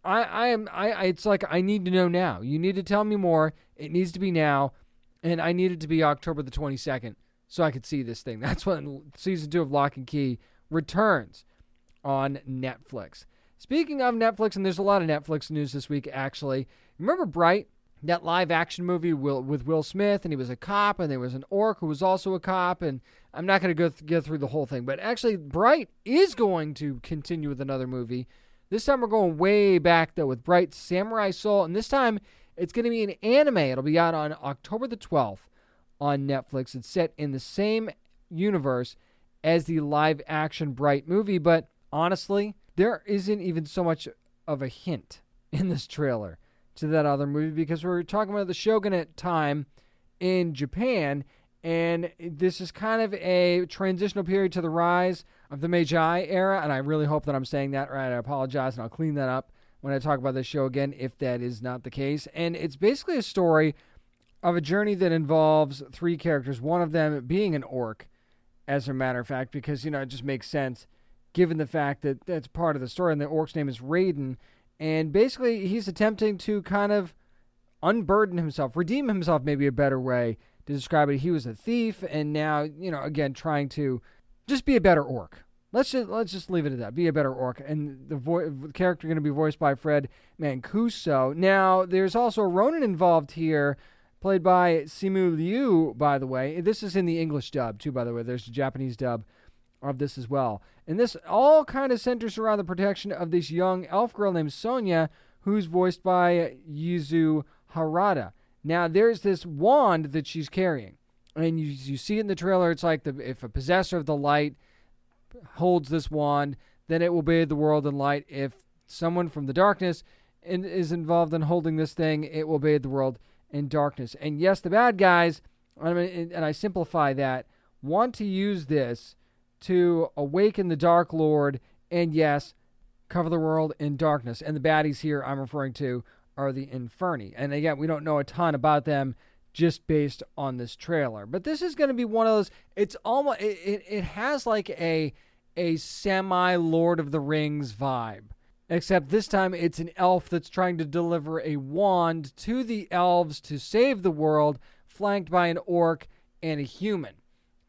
it's like, I need to know now. You need to tell me more. It needs to be now. And I need it to be October the 22nd so I could see this thing. That's when Season 2 of Lock and Key returns on Netflix. Speaking of Netflix, and there's a lot of Netflix news this week, actually. Remember Bright? That live action movie with Will Smith, and he was a cop, and there was an orc who was also a cop, and I'm not going to go through the whole thing. But actually, Bright is going to continue with another movie. This time we're going way back, though, with Bright Samurai Soul. And this time it's going to be an anime. It'll be out on October the 12th on Netflix. It's set in the same universe as the live-action Bright movie. But honestly, there isn't even so much of a hint in this trailer to that other movie, because we're talking about the shogunate time in Japan. And this is kind of a transitional period to the rise of the Meiji era, and I really hope that I'm saying that right. I apologize, and I'll clean that up when I talk about this show again, if that is not the case. And it's basically a story of a journey that involves three characters, one of them being an orc, as a matter of fact, because, it just makes sense given the fact that that's part of the story, and the orc's name is Raiden. And basically, he's attempting to kind of unburden himself, redeem himself, maybe a better way to describe it. He was a thief, and now, again, trying to just be a better orc. Let's just leave it at that. Be a better orc. And the character going to be voiced by Fred Mancuso. Now, there's also a Ronin involved here, played by Simu Liu, by the way. This is in the English dub, too, by the way. There's a Japanese dub of this as well. And this all kind of centers around the protection of this young elf girl named Sonia, who's voiced by Yuzu Harada. Now, there's this wand that she's carrying. And you see it in the trailer. It's like if a possessor of the light holds this wand, then it will bathe the world in light. If someone from the darkness is involved in holding this thing, it will bathe the world in darkness. And yes, the bad guys, and I simplify that, want to use this to awaken the Dark Lord and, yes, cover the world in darkness. And the baddies here I'm referring to are the Inferni. And again, we don't know a ton about them just based on this trailer. But this is going to be one of those, it's almost, it has like a semi-Lord of the Rings vibe. Except this time it's an elf that's trying to deliver a wand to the elves to save the world, flanked by an orc and a human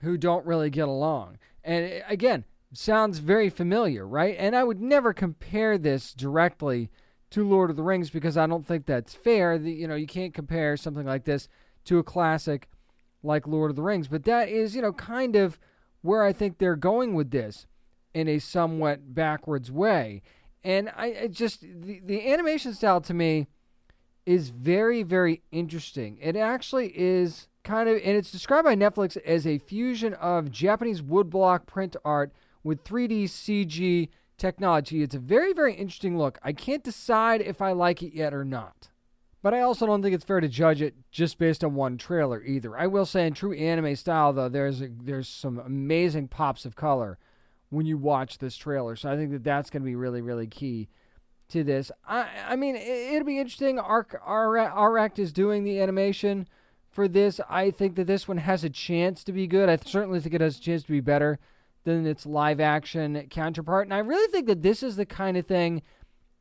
who don't really get along. And again, sounds very familiar, right? And I would never compare this directly to Lord of the Rings because I don't think that's fair. You can't compare something like this to a classic like Lord of the Rings. But that is, kind of where I think they're going with this in a somewhat backwards way. And the animation style to me is very, very interesting. It actually is kind of, and it's described by Netflix as a fusion of Japanese woodblock print art with 3D CG technology. It's a very, very interesting look. I can't decide if I like it yet or not. But I also don't think it's fair to judge it just based on one trailer either. I will say in true anime style, though, there's some amazing pops of color when you watch this trailer. So I think that that's going to be really, really key to this. I mean, it'll be interesting. Arct is doing the animation for this. I think that this one has a chance to be good. I certainly think it has a chance to be better than its live-action counterpart. And I really think that this is the kind of thing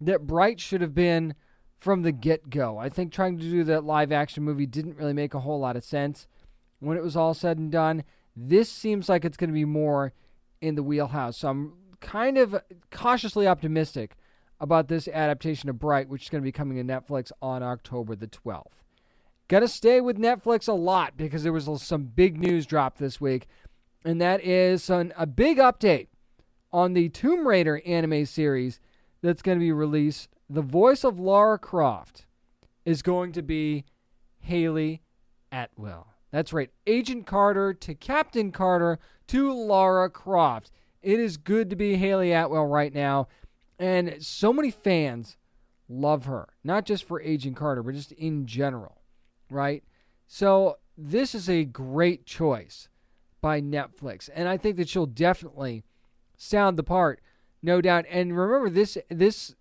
that Bright should have been from the get-go. I think trying to do that live-action movie didn't really make a whole lot of sense when it was all said and done. This seems like it's going to be more in the wheelhouse. So I'm kind of cautiously optimistic about this adaptation of Bright, which is going to be coming to Netflix on October the 12th. Gonna stay with Netflix a lot because there was some big news dropped this week, and that is a big update on the Tomb Raider anime series that's going to be released. The voice of Lara Croft is going to be Hayley Atwell. That's right, Agent Carter to Captain Carter to Lara Croft. It is good to be Hayley Atwell right now, and so many fans love her, not just for Agent Carter, but just in general, right? So this is a great choice by Netflix, and I think that she'll definitely sound the part, no doubt. And remember, this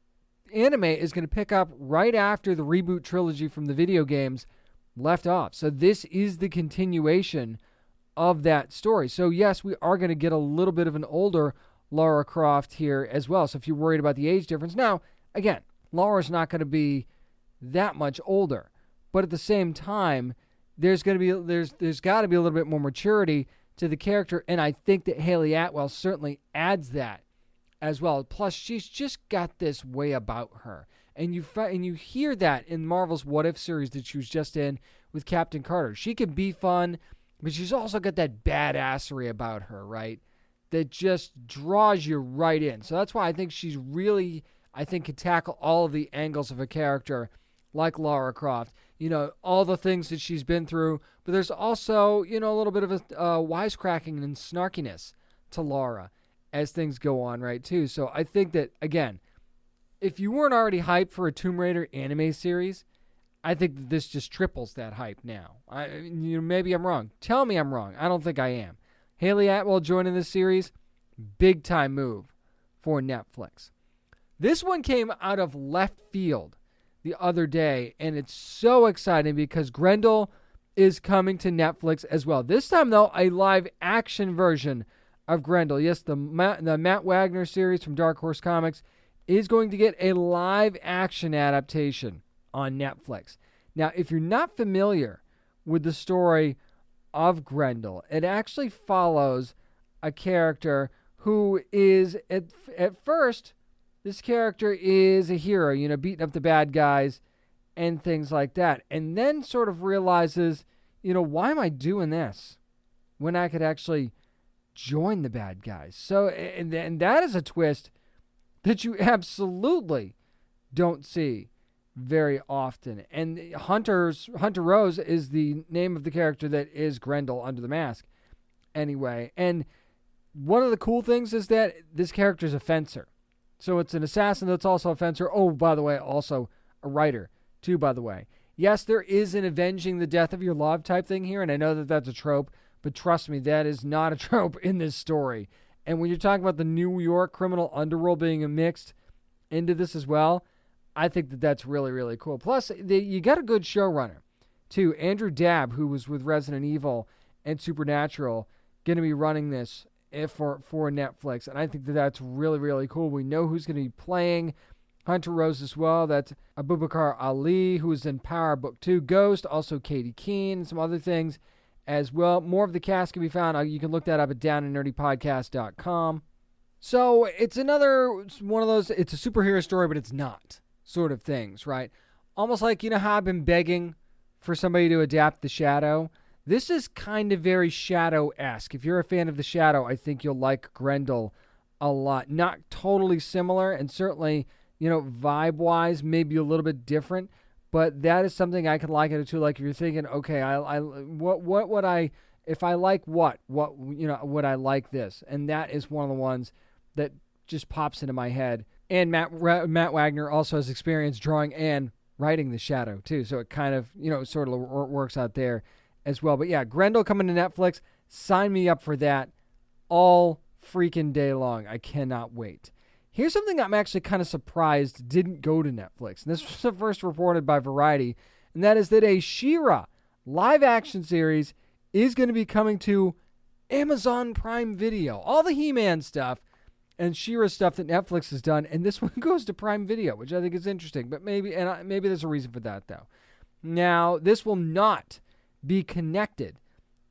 anime is going to pick up right after the reboot trilogy from the video games left off. So this is the continuation of that story. So yes, we are going to get a little bit of an older Lara Croft here as well. So if you're worried about the age difference, now again, Lara's not going to be that much older, but at the same time, there's got to be a little bit more maturity to the character, and I think that Hayley Atwell certainly adds that as well. Plus, she's just got this way about her. And you hear that in Marvel's What If series that she was just in with Captain Carter. She can be fun, but she's also got that badassery about her, right? That just draws you right in. So that's why I think she's really, can tackle all of the angles of a character like Lara Croft. All the things that she's been through. But there's also, a little bit of a wisecracking and snarkiness to Lara as things go on, right, too. So I think that, again, if you weren't already hyped for a Tomb Raider anime series, I think that this just triples that hype now. Maybe I'm wrong. Tell me I'm wrong. I don't think I am. Hayley Atwell joining this series, big time move for Netflix. This one came out of left field the other day, and it's so exciting because Grendel is coming to Netflix as well. This time, though, a live-action version of Grendel. Yes, the Matt Wagner series from Dark Horse Comics is going to get a live-action adaptation on Netflix. Now, if you're not familiar with the story of Grendel, it actually follows a character who is, at first, this character is a hero, beating up the bad guys and things like that. And then sort of realizes, why am I doing this when I could actually join the bad guys? So, and that is a twist that you absolutely don't see very often. And Hunter Rose is the name of the character that is Grendel under the mask. Anyway, and one of the cool things is that this character is a fencer. So it's an assassin that's also a fencer. Oh, by the way, also a writer, too, by the way. Yes, there is an avenging the death of your love type thing here, and I know that that's a trope, But trust me, that is not a trope in this story. And when you're talking about the New York criminal underworld being mixed into this as well, I think that that's really, really cool. Plus, you got a good showrunner, too. Andrew Dabb, who was with Resident Evil and Supernatural, going to be running this for Netflix. And I think that that's really, really cool. We know who's going to be playing Hunter Rose as well. That's Abubakar Ali, who is in Power Book 2 Ghost. Also Katie Keene and some other things as well. More of the cast can be found. You can look that up at downandnerdypodcast.com. So it's another one of those, it's a superhero story, but it's not sort of things, right? Almost like, you know how I've been begging for somebody to adapt The Shadow? This is kind of very Shadow-esque. If you're a fan of The Shadow, I think you'll like Grendel a lot. Not totally similar, and certainly, you know, vibe-wise, maybe a little bit different, but that is something I could like it to. Like if you're thinking, okay, what would I, if I like what, you know, would I like this? And that is one of the ones that just pops into my head. And Matt Wagner also has experience drawing and writing The Shadow, too. So it kind of, you know, sort of works out there as well. But yeah, Grendel coming to Netflix. Sign me up for that all freaking day long. I cannot wait. Here's something I'm actually kind of surprised didn't go to Netflix. And this was first reported by Variety. And that is that a She-Ra live-action series is going to be coming to Amazon Prime Video. All the He-Man stuff and She-Ra stuff that Netflix has done, and this one goes to Prime Video, which I think is interesting. But maybe there's a reason for that, though. Now, this will not be connected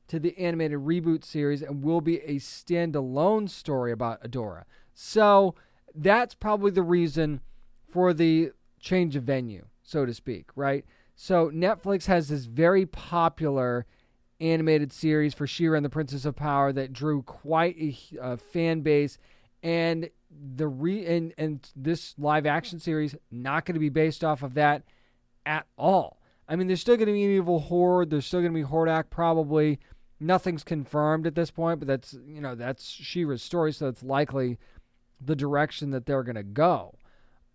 to the animated reboot series and will be a standalone story about Adora. So that's probably the reason for the change of venue, so to speak, right? So Netflix has this very popular animated series for She-Ra and the Princess of Power that drew quite a fan base. And this live action series not going to be based off of that at all. I mean, there's still going to be an evil horde. There's still going to be Hordak probably. Nothing's confirmed at this point, but that's She-Ra's story, so it's likely the direction that they're going to go.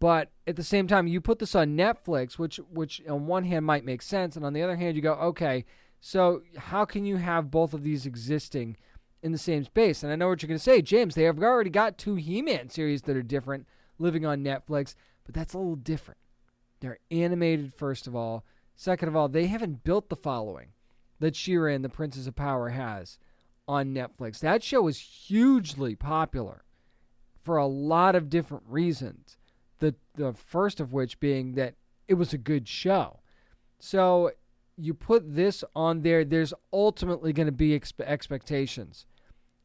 But at the same time, you put this on Netflix, which on one hand might make sense, and on the other hand, you go, okay, so how can you have both of these existing in the same space? And I know what you're going to say, James, they have already got 2 He-Man series that are different living on Netflix, but that's a little different. They're animated, first of all. Second of all, they haven't built the following that She-Ra and the Princess of Power has on Netflix. That show is hugely popular for a lot of different reasons. The first of which being that it was a good show. So you put this on there, there's ultimately going to be expectations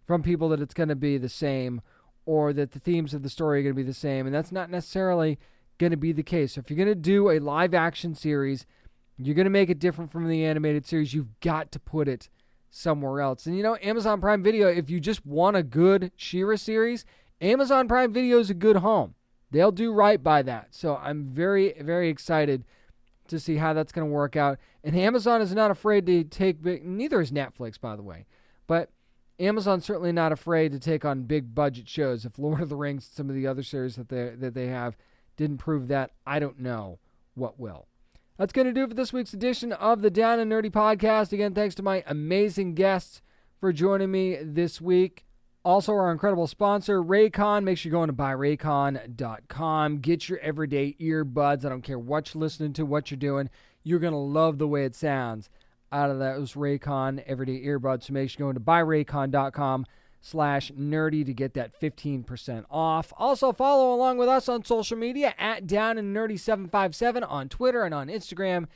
from people that it's going to be the same, or that the themes of the story are going to be the same, and that's not necessarily going to be the case. So if you're going to do a live action series, you're going to make it different from the animated series, you've got to put it somewhere else. And you know, Amazon Prime Video, if you just want a good She-Ra series, Amazon Prime Video is a good home. They'll do right by that. So I'm very, very excited to see how that's going to work out. And Amazon is not afraid to take big, neither is Netflix, by the way. But Amazon's certainly not afraid to take on big budget shows. If Lord of the Rings, some of the other series that they have didn't prove that, I don't know what will. That's going to do it for this week's edition of the Down and Nerdy Podcast. Again, thanks to my amazing guests for joining me this week. Also, our incredible sponsor, Raycon. Make sure you're going to buyraycon.com. Get your everyday earbuds. I don't care what you're listening to, what you're doing. You're going to love the way it sounds out of those Raycon everyday earbuds. So make sure you're going to buyraycon.com/nerdy to get that 15% off. Also, follow along with us on social media at Down and Nerdy 757 on Twitter and on Instagram,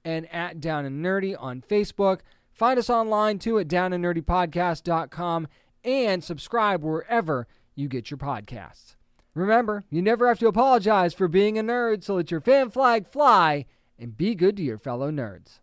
and at Down and Nerdy on Facebook. Find us online, too, at downandnerdypodcast.com. And subscribe wherever you get your podcasts. Remember, you never have to apologize for being a nerd, so let your fan flag fly and be good to your fellow nerds.